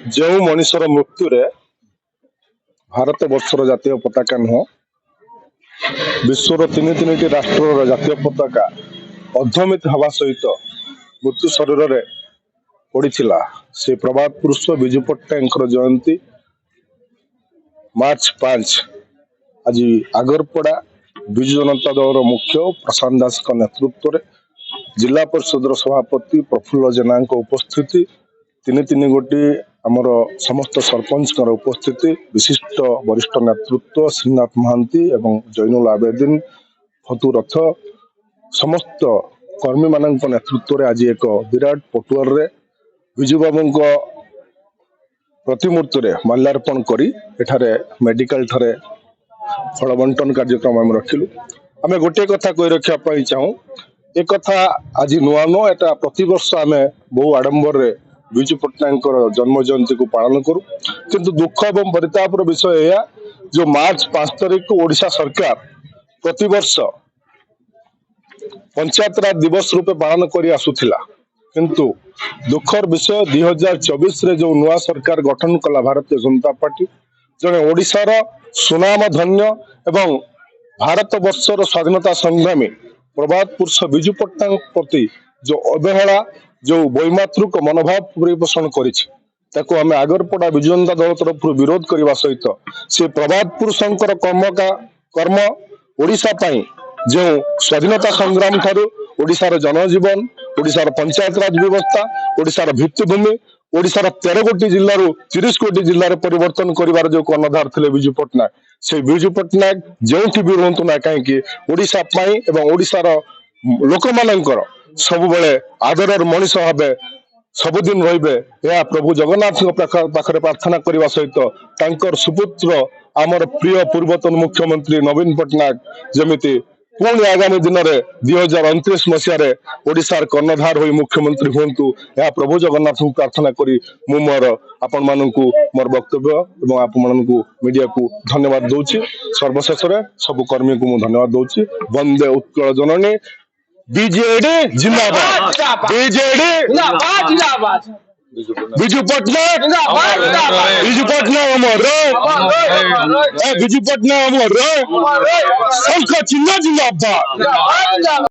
जो मनुष्यर मृत्यु रे भारत वर्षर जातीय पताका नुह विश्वर तीन तीन राष्ट्र जातीय पताका अध्यमित हवा सहित मृत्यु शरीर में पड़ा से प्रभात पुरुष विजु पट्टनायक जयंती मार्च 5 आज आगरपड़ा विजु जनता दल मुख्य प्रशांत दास नेतृत्व में जिला परिषद सभापति प्रफुल्ल जेना उपस्थिति तीन तीन गोटी आमर समस्त सरपंच उपस्थिति विशिष्ट वरिष्ठ नेतृत्व श्रीनाथ महांती एवं जैनुल आबेदीन फतु रथ समस्त कर्मी मान नेतृत्व में आज एक विराट पटुआर रे विजु बाबू प्रतिमूर्ति रे माल्यार्पण करी एठारे मेडिकल ठारे फल बंटन कार्यक्रम आम रखिलु। आम गोटे कथा कही रखा चाहूँ एक कथा आज नुआ नुह एटा प्रतिवर्ष आम बहु आडंबर रे विजु पट्टनायक जन्म जयंती को पालन करूँ किंतु दुख एवं परितापर विषय यह जो मार्च 5 तारीख को ओडिशा सरकार प्रतिवर्ष पंचायत राज दिवस रूपे पालन कर आसुथिला किंतु दुखर विषय 2024 रे जो नुआ सरकार गठन कला भारतीय जनता पार्टी जने ओडिशार सुनाम धन्य एवं भारत वर्षर स्वाधीनता संग्रामी प्रभात पुरुष विजु पट्टनायक प्रति जो अवहेला जो वैमातृक मनोभाव परिपोषण कर आगरपड़ा विजु जनता दल तरफ विरोध करने सहित से प्रभात पुरुषंकर कर्म ओडिशा पाई जो स्वाधीनता संग्राम ठारू ओडिशार जनजीवन ओडिशार पंचायत राज व्यवस्था ओडिशार भित्तिभूमि ओडिशार 13 गोटी जिल्लारू 30 गोटी जिल्ला परिवर्तन करिवार जो कर्णधार थे विजु पट्टनायक से विजु पट्टनायक जो भी रुहतु ना कहीं ओडिशा पाई एवं ओडिशार लोक मानकर सब बेले आदर मनीष भावे सबुदिन रही प्रभु जगन्नाथ पाखरे प्रार्थना करने सहित तांकर सुपुत्र आमर प्रिय पूर्वतन मुख्यमंत्री नवीन पट्टनायक जमिति पुणी आगामी दिन में 2029 मसीह ओडिशार कर्णधार होई मुख्यमंत्री हूँ यह प्रभु जगन्नाथ को प्रार्थना करी मु मोर आपण मानकु मोर वक्तव्य एवं आपण मीडिया को धन्यवाद दूची। सर्वशेष सब कर्मी को धन्यवाद दूची। वंदे उत्कल जननी बीजेडी जिंदाबाद बीजेडी विजु पट्टनायक अमर विजु पट्टनायक अमर शंख चिन्ह जिंदाबाद।